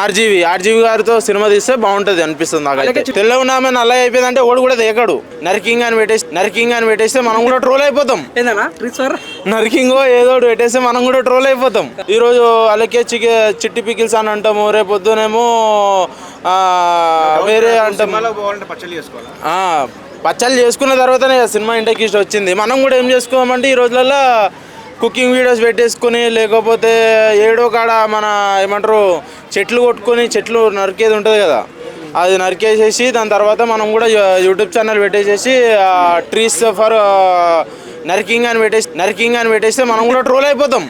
RGV గారితో cinema తీస్తే బాగుంటది అనిపిస్తుంది నాకైతే. తెల్ల ఉన్నామే నల్ల అయిపోయిందంటే ఓడు కూడా దేకడు. నర్కింగ్ అని పెట్టేస్తే మనం కూడా ట్రోల్ అయిపోతాం. నర్కింగ్ ఏదో పెట్టేస్తే మనం కూడా ట్రోల్ అయిపోతాం. ఈ రోజు అలాగే చిట్టి పికిల్స్ అని అంటాము, రేపు పొద్దునేమో వేరే అంటాం. పచ్చళ్ళు చేసుకున్న తర్వాతనే సినిమా ఇంటర్కి వచ్చింది. మనం కూడా ఏం చేసుకోమంటే ఈ రోజులలో కుకింగ్ వీడియోస్ పెట్టేసుకొని, లేకపోతే ఏడో కాడ మన ఏమంటారు చెట్లు కొట్టుకొని చెట్లు నరికేది ఉంటుంది కదా, అది నరికేసేసి దాని తర్వాత మనం కూడా యూట్యూబ్ ఛానల్ పెట్టేసేసి ట్రీస్ ఫర్ నర్కింగ్ అని పెట్టేస్తే మనం కూడా ట్రోల్ అయిపోతాం.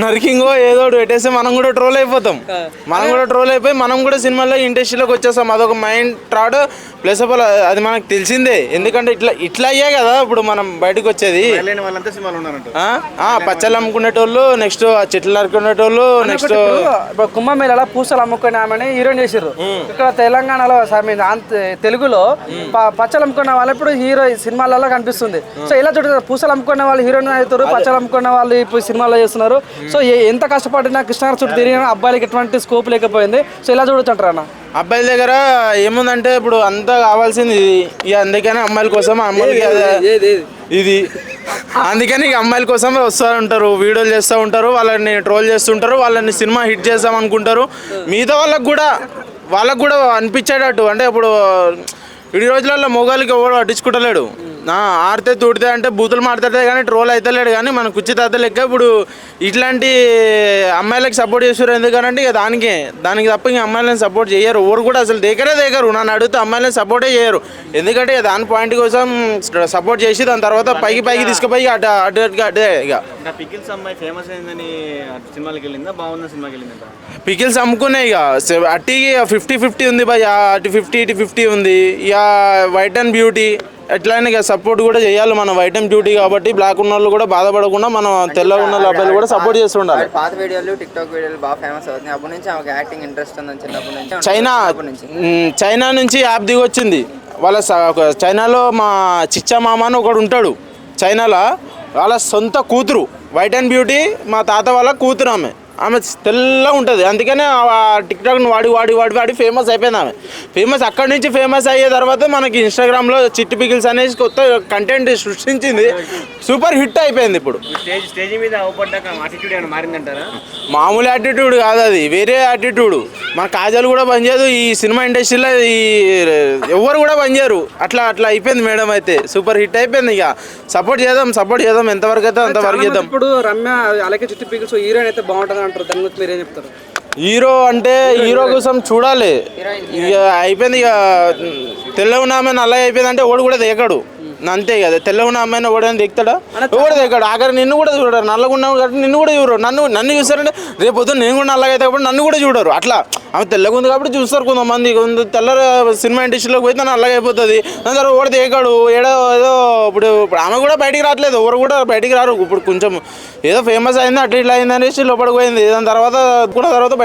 నర్కింగ్ ఏదో పెట్టేస్తే మనం కూడా ట్రోల్ అయిపోతాం. మనం కూడా సినిమాలో ఇండస్ట్రీలోకి వచ్చేస్తాం. అదొక మైండ్ థాట్ ప్లస్ అది మనకు తెలిసిందే. ఎందుకంటే ఇట్లా అయ్యే కదా ఇప్పుడు మనం బయటకు వచ్చేది. పచ్చళ్ళు అమ్ముకునేటోళ్ళు, నెక్స్ట్ చెట్లు నరుకునేటోళ్ళు, నెక్స్ట్ కుంభమేళలో పూసలు అమ్ముకునే ఆమెని హీరోయిన్ చేసారు. ఇక్కడ తెలంగాణలో తెలుగులో పచ్చలు అమ్ముకునే వాళ్ళు ఇప్పుడు హీరో సినిమాలలో కనిపిస్తుంది. సో ఇలా చూడండి, పూసలు అమ్ముకునే వాళ్ళు హీరోయిన్ అవుతారు, పచ్చలు అమ్ముకునే వాళ్ళు ఇప్పుడు సినిమాలో చేస్తున్నారు. సో ఎంత కష్టపడినా కృష్ణ చుట్టూ తిరిగిన అబ్బాయిలకి ఎటువంటి స్కోప్ లేకపోయింది. సో ఇలా చూడొచ్చుంటారు అన్న. అబ్బాయిల దగ్గర ఏముందంటే ఇప్పుడు అంతా కావాల్సింది ఇక, అందుకని అమ్మాయిల కోసం ఇది అందుకని అమ్మాయిల కోసం వస్తూ ఉంటారు, వీడియోలు చేస్తూ ఉంటారు, వాళ్ళని ట్రోల్ చేస్తుంటారు, వాళ్ళని సినిమా హిట్ చేద్దాం అనుకుంటారు. మిగతా వాళ్ళకు కూడా అనిపించేటట్టు. అంటే ఇప్పుడు ఈ రోజులలో మొగాళ్ళకి ఎవరు పట్టించుకుంటలేడు. ఆడితే తూడితే అంటే బూతులు మాట్లాడితే కానీ ట్రోల్ అవుతలేడు. కానీ మన కుర్చీ తాత లెక్క ఇప్పుడు ఇట్లాంటి అమ్మాయిలకు సపోర్ట్ చేస్తారు. ఎందుకంటే ఇక దానికి తప్ప ఇంకా అమ్మాయిలను సపోర్ట్ చేయరు. ఎవరు కూడా అసలు దేకరు. నన్ను అడిగితే అమ్మాయిలను సపోర్టే చేయరు. ఎందుకంటే దాని పాయింట్ కోసం సపోర్ట్ చేసి దాని తర్వాత పైకి తీసుకుపోయి అటే ఇక పికిల్స్ అమ్ముకున్నాయి. ఇక అట్టికి 50-50 ఉంది భయ్, అటు 50-50 ఉంది. ఇక వైట్ అండ్ బ్యూటీ ఎట్లయినా ఇక సపోర్ట్ కూడా చేయాలి. మనం వైట్ అండ్ బ్యూటీ కాబట్టి బ్లాక్ ఉన్న వాళ్ళు కూడా బాధపడకుండా మనం తెల్లగా ఉన్న అబ్బాయిలు కూడా సపోర్ట్ చేస్తుండాలి. పాత వీడియోలు టిక్టాక్ వీడియోలు బాగా ఫేమస్ అవుతుంది. అప్పటి నుంచి ఆమెకి యాక్టింగ్ ఇంట్రెస్ట్ ఉందని చిన్నప్పటి నుంచి. చైనా నుంచి యాప్ దిగొచ్చింది. చైనాలో మా చిచ్చా మామ అని ఒకడు ఉంటాడు. చైనాలో వాళ్ళ సొంత కూతురు వైట్ అండ్ బ్యూటీ, మా తాత వాళ్ళ కూతురు. ఆమె తెల్లగా ఉంటుంది. అందుకనే టిక్టాక్ని వాడి ఫేమస్ అయిపోయింది. ఫేమస్ అక్కడి నుంచి ఫేమస్ అయ్యే తర్వాత మనకి ఇన్స్టాగ్రామ్లో చిట్టి పికిల్స్ అనేసి కొత్త కంటెంట్ సృష్టించింది. సూపర్ హిట్ అయిపోయింది. ఇప్పుడు మామూలు యాటిట్యూడ్ కాదు, అది వేరే యాటిట్యూడ్. మన కాజల్ కూడా పనిచేయదు ఈ సినిమా ఇండస్ట్రీలో, ఎవరు కూడా పనిచేయరు. అట్లా అయిపోయింది మేడం. అయితే సూపర్ హిట్ అయిపోయింది. ఇక సపోర్ట్ చేద్దాం ఎంతవరకు అయితే అంతవరకు చేద్దాం. ఇప్పుడు రమ్య అలాగే చిట్టి పికిల్స్ హీరోయిన్ అయితే బాగుంటుంది అంటారు. దాని గురించి మీరేం చెప్తారు? హీరో అంటే హీరో కోసం చూడాలి. ఇక అయిపోయింది. ఇక తెల్ల ఉన్నామే నల్ల అయిపోయిందంటే ఓడి కూడా దేకడు. అంతే కదా, తెల్ల ఉన్న అమ్మాయిని ఓడని దిగుతాడా? ఎవడు దిగాడు. ఆఖరి నిన్ను కూడా చూడరు. నల్లగా ఉన్నావు కాబట్టి నిన్ను కూడా చూడరు. నన్ను చూస్తారంటే రేపు పొద్దున్న నేను కూడా నల్లగా అయితే కాబట్టి నన్ను కూడా చూడరు. అట్లా ఆమె తెల్లగా ఉంది కాబట్టి చూస్తారు కొంతమంది. తెల్ల సినిమా ఇండస్ట్రీలోకి పోతే నల్లగా అయిపోతుంది. దాని తర్వాత ఓడి దిగాడు ఏదో ఇప్పుడు ఆమె కూడా బయటికి రావట్లేదు. ఎవరు కూడా బయటికి రారు. ఇప్పుడు కొంచెం ఏదో ఫేమస్ అయింది, అట్లా ఇట్లా అయింది అనేసి లోపలికి పోయింది. దాని తర్వాత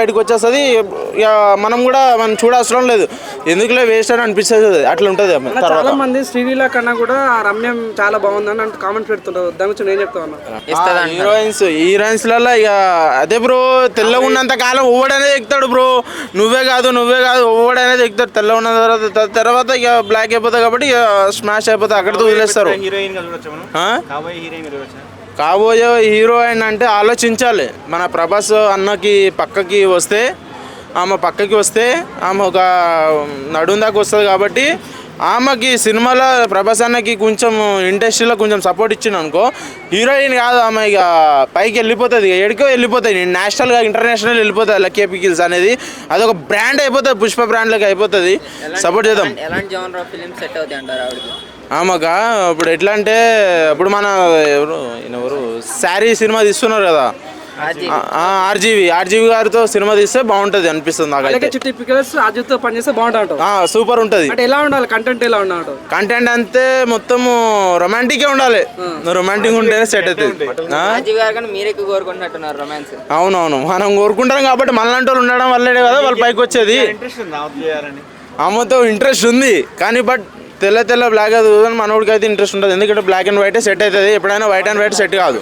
బయటకు వచ్చేస్తుంది. ఇక మనం చూడాల్సిన లేదు. ఎందుకులే వేస్ట్ అని అనిపిస్తుంది. అట్లా ఉంటుంది. చాలా మంది శ్రీలీల కన్నా కూడా రమ్యం చాలా బాగుందని అంటే కామెంట్స్ పెడుతుంటారు. దాని గురించి నేను చెప్తాను. హీరోయిన్స్లలో ఇక అదే బ్రో, తెల్లగా ఉన్నంత కాలం ఓవడనేది ఎక్కుతాడు బ్రో. నువ్వే కాదు ఓవడనేది ఎక్కుతాడు. తెల్లగా ఉన్న తర్వాత ఇక బ్లాక్ అయిపోతాయి కాబట్టి ఇక స్మాష్ అయిపోతాయి. అక్కడితో వదిలేస్తారు. కాబోయే హీరోయిన్ అంటే ఆలోచించాలి. మన ప్రభాస్ అన్నకి పక్కకి వస్తే ఆమె ఒక నడుం దాకా వస్తుంది కాబట్టి ఆమెకి సినిమాలో ప్రభాస్ అన్నకి కొంచెం ఇండస్ట్రీలో కొంచెం సపోర్ట్ ఇచ్చింది అనుకో, హీరోయిన్ కాదు ఆమె ఇక పైకి వెళ్ళిపోతుంది. ఎక్కడికో వెళ్ళిపోతుంది. నేషనల్గా ఇంటర్నేషనల్ వెళ్ళిపోతుంది. లక్కీ పికిల్స్ అనేది అదొక బ్రాండ్ అయిపోతుంది. పుష్ప బ్రాండ్లోకి అయిపోతుంది. సపోర్ట్ చేద్దాం. ఆమెగా ఇప్పుడు ఎట్లా అంటే ఇప్పుడు మన ఎవరు శారీ సినిమా తీస్తున్నారు కదా, ఆర్జీవి గారితో సినిమా తీస్తే బాగుంటది అనిపిస్తుంది నాకైతే. చిట్టి పికిల్స్ ఆర్జీవితో పనిచేస్తే బాగుంటుంది. సూపర్ ఉంటది. ఎలా ఉండాలి కంటెంట్? ఎలా ఉండాలి కంటెంట్ అంతే మొత్తం రొమాంటిక్ ఉండాలి. రొమాంటిక్ ఉంటేనే సెట్ అవుతుంది. అవునవును, మనం కోరుకుంటాం కాబట్టి మనలాంటి వాళ్ళు ఉండడం వల్లే కదా వాళ్ళు పైకి వచ్చేది. ఆమెతో ఇంట్రెస్ట్ ఉంది కానీ బట్ తెల్ల బ్లాక్ అది మనోడికి అయితే ఇంట్రెస్ట్ ఉంటుంది. ఎందుకంటే బ్లాక్ అండ్ వైట్ సెట్ అవుతుంది. ఎప్పుడైనా వైట్ అండ్ వైట్ సెట్ కాదు.